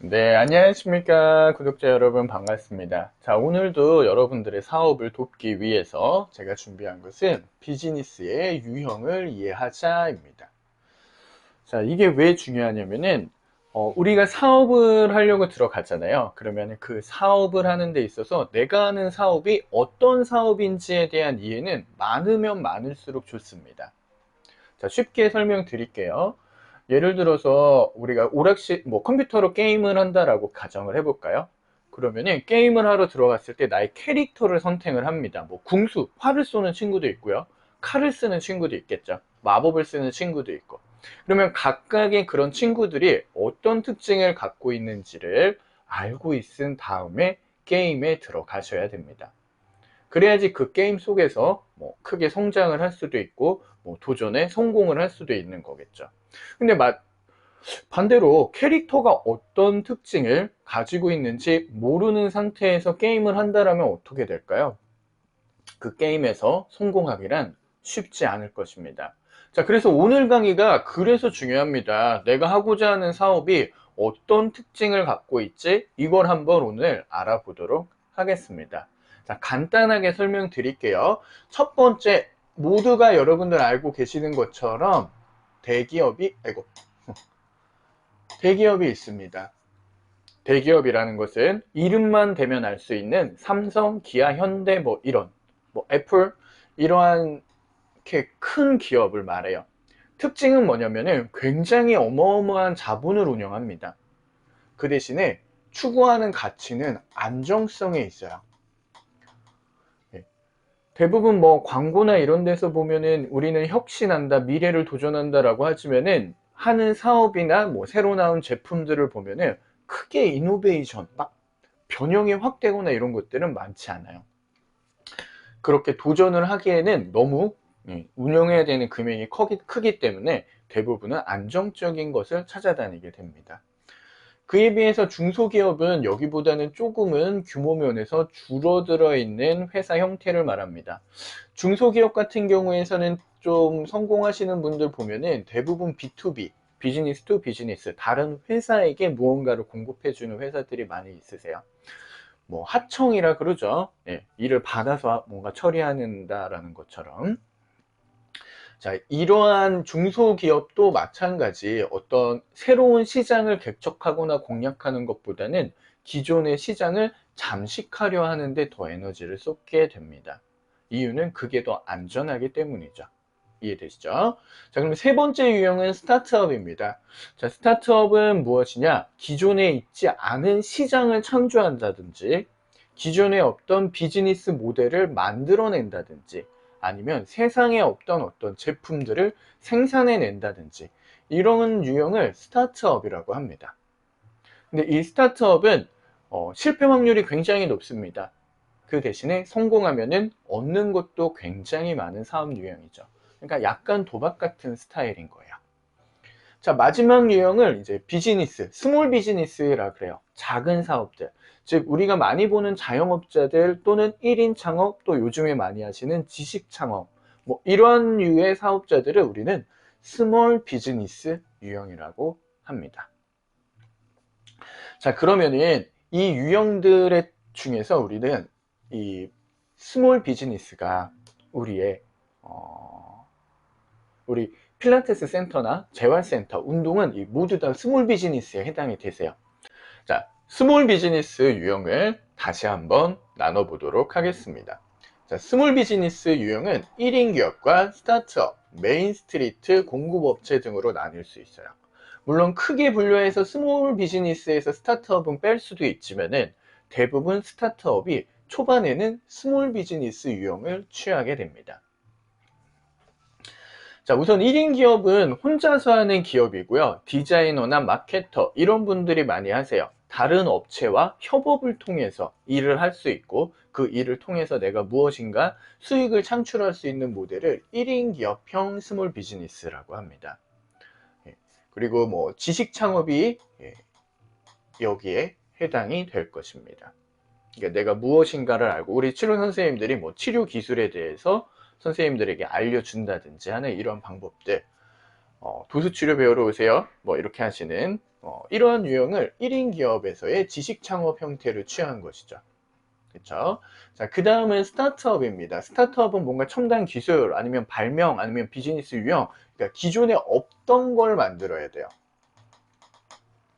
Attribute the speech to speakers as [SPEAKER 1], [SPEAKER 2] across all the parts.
[SPEAKER 1] 네, 안녕하십니까. 구독자 여러분 반갑습니다. 자, 오늘도 여러분들의 사업을 돕기 위해서 제가 준비한 것은 비즈니스의 유형을 이해하자입니다. 자, 이게 왜 중요하냐면은, 우리가 사업을 하려고 들어갔잖아요. 그러면 그 사업을 하는 데 있어서 내가 하는 사업이 어떤 사업인지에 대한 이해는 많으면 많을수록 좋습니다. 자, 쉽게 설명드릴게요. 예를 들어서 우리가 오락실 컴퓨터로 게임을 한다라고 가정을 해볼까요? 그러면은 게임을 하러 들어갔을 때 나의 캐릭터를 선택을 합니다. 뭐 궁수, 활을 쏘는 친구도 있고요. 칼을 쓰는 친구도 있겠죠. 마법을 쓰는 친구도 있고. 그러면 각각의 그런 친구들이 어떤 특징을 갖고 있는지를 알고 있은 다음에 게임에 들어가셔야 됩니다. 그래야지 그 게임 속에서 뭐 크게 성장을 할 수도 있고 뭐 도전에 성공을 할 수도 있는 거겠죠. 근데 반대로 캐릭터가 어떤 특징을 가지고 있는지 모르는 상태에서 게임을 한다면 어떻게 될까요? 그 게임에서 성공하기란 쉽지 않을 것입니다. 자, 그래서 오늘 강의가 그래서 중요합니다. 내가 하고자 하는 사업이 어떤 특징을 갖고 있지? 이걸 한번 오늘 알아보도록 하겠습니다. 자, 간단하게 설명드릴게요. 첫 번째, 모두가 여러분들 알고 계시는 것처럼 대기업이 있습니다. 대기업이라는 것은 이름만 대면 알 수 있는 삼성, 기아, 현대 애플 이러한 이렇게 큰 기업을 말해요. 특징은 뭐냐면은 굉장히 어마어마한 자본을 운영합니다. 그 대신에 추구하는 가치는 안정성에 있어요. 예. 대부분 뭐 광고나 이런 데서 보면은 우리는 혁신한다, 미래를 도전한다라고 하지만은 하는 사업이나 뭐 새로 나온 제품들을 보면은 크게 이노베이션, 막 변형이 확 되거나 이런 것들은 많지 않아요. 그렇게 도전을 하기에는 너무 운영해야 되는 금액이 크기 때문에 대부분은 안정적인 것을 찾아다니게 됩니다. 그에 비해서 중소기업은 여기보다는 조금은 규모 면에서 줄어들어 있는 회사 형태를 말합니다. 중소기업 같은 경우에서는 좀 성공하시는 분들 보면은 대부분 B2B, 비즈니스 투 비즈니스, 다른 회사에게 무언가를 공급해 주는 회사들이 많이 있으세요. 뭐 하청이라 그러죠. 예, 일을 받아서 뭔가 처리한다라는 것처럼. 자, 이러한 중소기업도 마찬가지 어떤 새로운 시장을 개척하거나 공략하는 것보다는 기존의 시장을 잠식하려 하는데 더 에너지를 쏟게 됩니다. 이유는 그게 더 안전하기 때문이죠. 이해되시죠? 자, 그럼 세 번째 유형은 스타트업입니다. 자, 스타트업은 무엇이냐? 기존에 있지 않은 시장을 창조한다든지, 기존에 없던 비즈니스 모델을 만들어낸다든지, 아니면 세상에 없던 어떤 제품들을 생산해낸다든지, 이런 유형을 스타트업이라고 합니다. 근데 이 스타트업은 실패 확률이 굉장히 높습니다. 그 대신에 성공하면은 얻는 것도 굉장히 많은 사업 유형이죠. 그러니까 약간 도박 같은 스타일인 거예요. 자, 마지막 유형을 이제 비즈니스, 스몰 비즈니스라 그래요. 작은 사업들. 즉, 우리가 많이 보는 자영업자들 또는 1인 창업, 또 요즘에 많이 하시는 지식 창업, 뭐, 이러한 류의 사업자들을 우리는 스몰 비즈니스 유형이라고 합니다. 자, 그러면은 이 유형들의 중에서 우리는 이 스몰 비즈니스가 우리의 우리 필라테스 센터나 재활센터, 운동은 모두 다 스몰 비즈니스에 해당이 되세요. 자, 스몰 비즈니스 유형을 다시 한번 나눠보도록 하겠습니다. 자, 스몰 비즈니스 유형은 1인 기업과 스타트업, 메인 스트리트, 공급업체 등으로 나뉠 수 있어요. 물론 크게 분류해서 스몰 비즈니스에서 스타트업은 뺄 수도 있지만은 대부분 스타트업이 초반에는 스몰 비즈니스 유형을 취하게 됩니다. 자, 우선 1인 기업은 혼자서 하는 기업이고요. 디자이너나 마케터 이런 분들이 많이 하세요. 다른 업체와 협업을 통해서 일을 할 수 있고 그 일을 통해서 내가 무엇인가 수익을 창출할 수 있는 모델을 1인 기업형 스몰 비즈니스라고 합니다. 예, 그리고 뭐 지식 창업이 여기에 해당이 될 것입니다. 그러니까 내가 무엇인가를 알고 우리 치료 선생님들이 뭐 치료 기술에 대해서 선생님들에게 알려준다든지 하는 이런 방법들, 도수치료 배우러 오세요 뭐 이렇게 하시는 이러한 유형을 1인 기업에서의 지식 창업 형태를 취한 것이죠. 그쵸? 자, 그 다음은 스타트업입니다. 스타트업은 뭔가 첨단 기술, 아니면 발명, 아니면 비즈니스 유형, 그러니까 기존에 없던 걸 만들어야 돼요.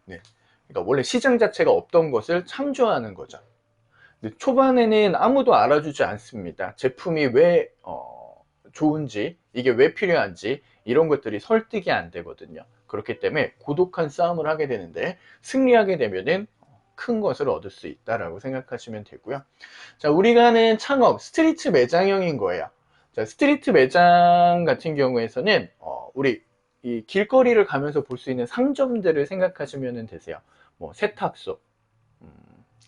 [SPEAKER 1] 네. 그러니까 원래 시장 자체가 없던 것을 창조하는 거죠. 근데 초반에는 아무도 알아주지 않습니다. 제품이 왜 좋은지, 이게 왜 필요한지 이런 것들이 설득이 안 되거든요. 그렇기 때문에 고독한 싸움을 하게 되는데, 승리하게 되면은 큰 것을 얻을 수 있다라고 생각하시면 되고요. 자, 우리가 하는 창업, 스트리트 매장형인 거예요. 자, 스트리트 매장 같은 경우에서는 우리 이 길거리를 가면서 볼 수 있는 상점들을 생각하시면 되세요. 뭐 세탁소, 음,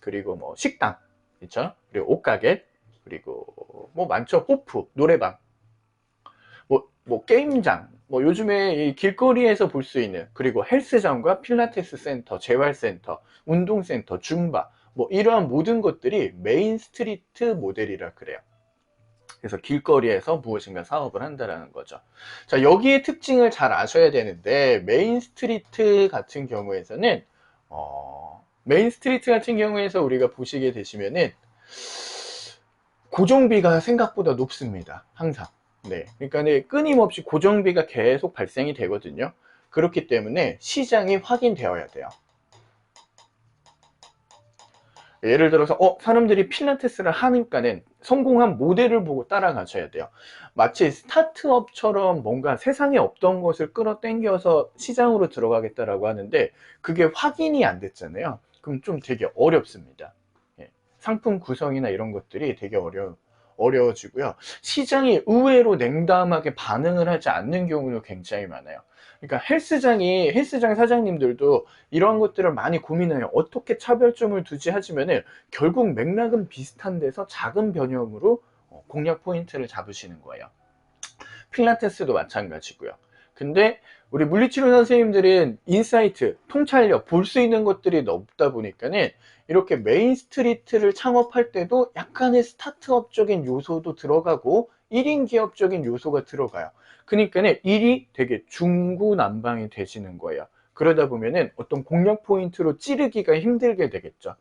[SPEAKER 1] 그리고 뭐 식당, 그렇죠? 그리고 옷가게, 그리고 뭐 많죠. 호프, 노래방, 뭐 게임장, 뭐 요즘에 이 길거리에서 볼 수 있는, 그리고 헬스장과 필라테스 센터, 재활센터, 운동센터, 줌바, 뭐 이러한 모든 것들이 메인 스트리트 모델이라 그래요. 그래서 길거리에서 무엇인가 사업을 한다라는 거죠. 자, 여기에 특징을 잘 아셔야 되는데, 메인 스트리트 같은 경우에서는 메인 스트리트 같은 경우에서 우리가 보시게 되시면은 고정비가 생각보다 높습니다. 항상. 네. 그러니까 네, 끊임없이 고정비가 계속 발생이 되거든요. 그렇기 때문에 시장이 확인되어야 돼요. 예를 들어서 사람들이 필라테스를 하니까는 성공한 모델을 보고 따라가셔야 돼요. 마치 스타트업처럼 뭔가 세상에 없던 것을 끌어당겨서 시장으로 들어가겠다라고 하는데, 그게 확인이 안 됐잖아요. 그럼 좀 되게 어렵습니다. 예. 상품 구성이나 이런 것들이 되게 어려워지고요. 시장이 의외로 냉담하게 반응을 하지 않는 경우도 굉장히 많아요. 그러니까 헬스장 사장님들도 이러한 것들을 많이 고민해요. 어떻게 차별점을 두지 하지만은 결국 맥락은 비슷한 데서 작은 변형으로 공략 포인트를 잡으시는 거예요. 필라테스도 마찬가지고요. 근데 우리 물리치료 선생님들은 인사이트, 통찰력, 볼 수 있는 것들이 없다 보니까는 이렇게 메인 스트리트를 창업할 때도 약간의 스타트업적인 요소도 들어가고 1인 기업적인 요소가 들어가요. 그러니까는 일이 되게 중구난방이 되시는 거예요. 그러다 보면은 어떤 공략 포인트로 찌르기가 힘들게 되겠죠.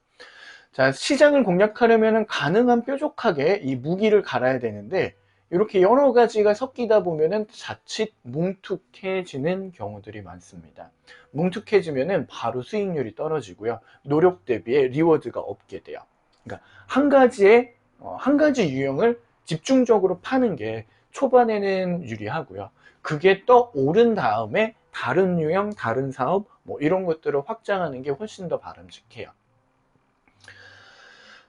[SPEAKER 1] 자, 시장을 공략하려면 가능한 뾰족하게 이 무기를 갈아야 되는데, 이렇게 여러 가지가 섞이다 보면은 자칫 뭉툭해지는 경우들이 많습니다. 뭉툭해지면은 바로 수익률이 떨어지고요. 노력 대비에 리워드가 없게 돼요. 그러니까 한 가지 유형을 집중적으로 파는 게 초반에는 유리하고요. 그게 떠오른 다음에 다른 유형, 다른 사업, 뭐 이런 것들을 확장하는 게 훨씬 더 바람직해요.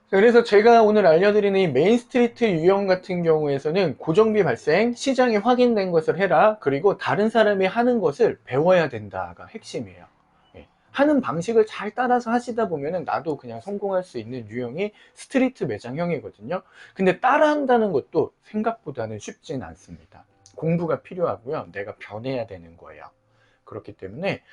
[SPEAKER 1] 그래서 제가 오늘 알려드리는 이 메인 스트리트 유형 같은 경우에서는 고정비 발생, 시장이 확인된 것을 해라, 그리고 다른 사람이 하는 것을 배워야 된다가 핵심이에요. 예. 하는 방식을 잘 따라서 하시다 보면은 나도 그냥 성공할 수 있는 유형이 스트리트 매장형이거든요. 근데 따라한다는 것도 생각보다는 쉽진 않습니다. 공부가 필요하고요. 내가 변해야 되는 거예요. 그렇기 때문에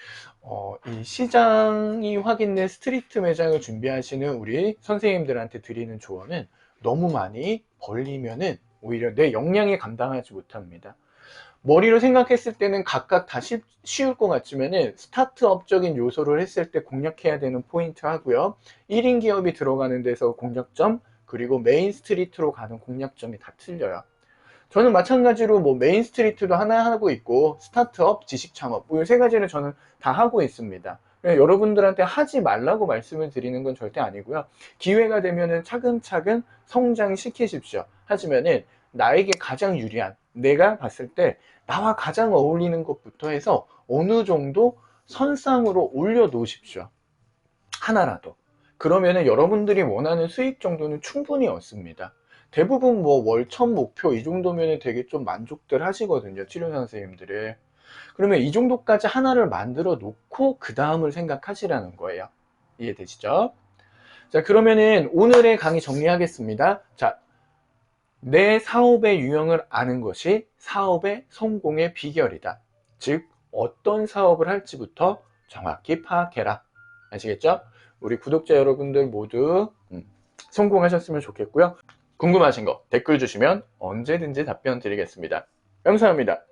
[SPEAKER 1] 이 시장이 확인된 스트리트 매장을 준비하시는 우리 선생님들한테 드리는 조언은, 너무 많이 벌리면은 오히려 내 역량이 감당하지 못합니다. 머리로 생각했을 때는 각각 다 쉬울 것 같지만은 스타트업적인 요소를 했을 때 공략해야 되는 포인트 하고요. 1인 기업이 들어가는 데서 공략점, 그리고 메인 스트리트로 가는 공략점이 다 틀려요. 저는 마찬가지로 뭐 메인 스트리트도 하나 하고 있고, 스타트업, 지식 창업, 이 세 가지를 저는 다 하고 있습니다. 여러분들한테 하지 말라고 말씀을 드리는 건 절대 아니고요. 기회가 되면은 차근차근 성장시키십시오. 하지만은 나에게 가장 유리한, 내가 봤을 때 나와 가장 어울리는 것부터 해서 어느 정도 선상으로 올려 놓으십시오. 하나라도. 그러면은 여러분들이 원하는 수익 정도는 충분히 얻습니다. 대부분 뭐 월 천 목표 이 정도면 되게 좀 만족들 하시거든요, 치료사 선생님들은. 그러면 이 정도까지 하나를 만들어 놓고 그 다음을 생각하시라는 거예요. 이해되시죠? 자, 그러면은 오늘의 강의 정리하겠습니다. 자, 내 사업의 유형을 아는 것이 사업의 성공의 비결이다. 즉, 어떤 사업을 할지부터 정확히 파악해라. 아시겠죠? 우리 구독자 여러분들 모두 성공하셨으면 좋겠고요. 궁금하신 거 댓글 주시면 언제든지 답변 드리겠습니다. 감사합니다.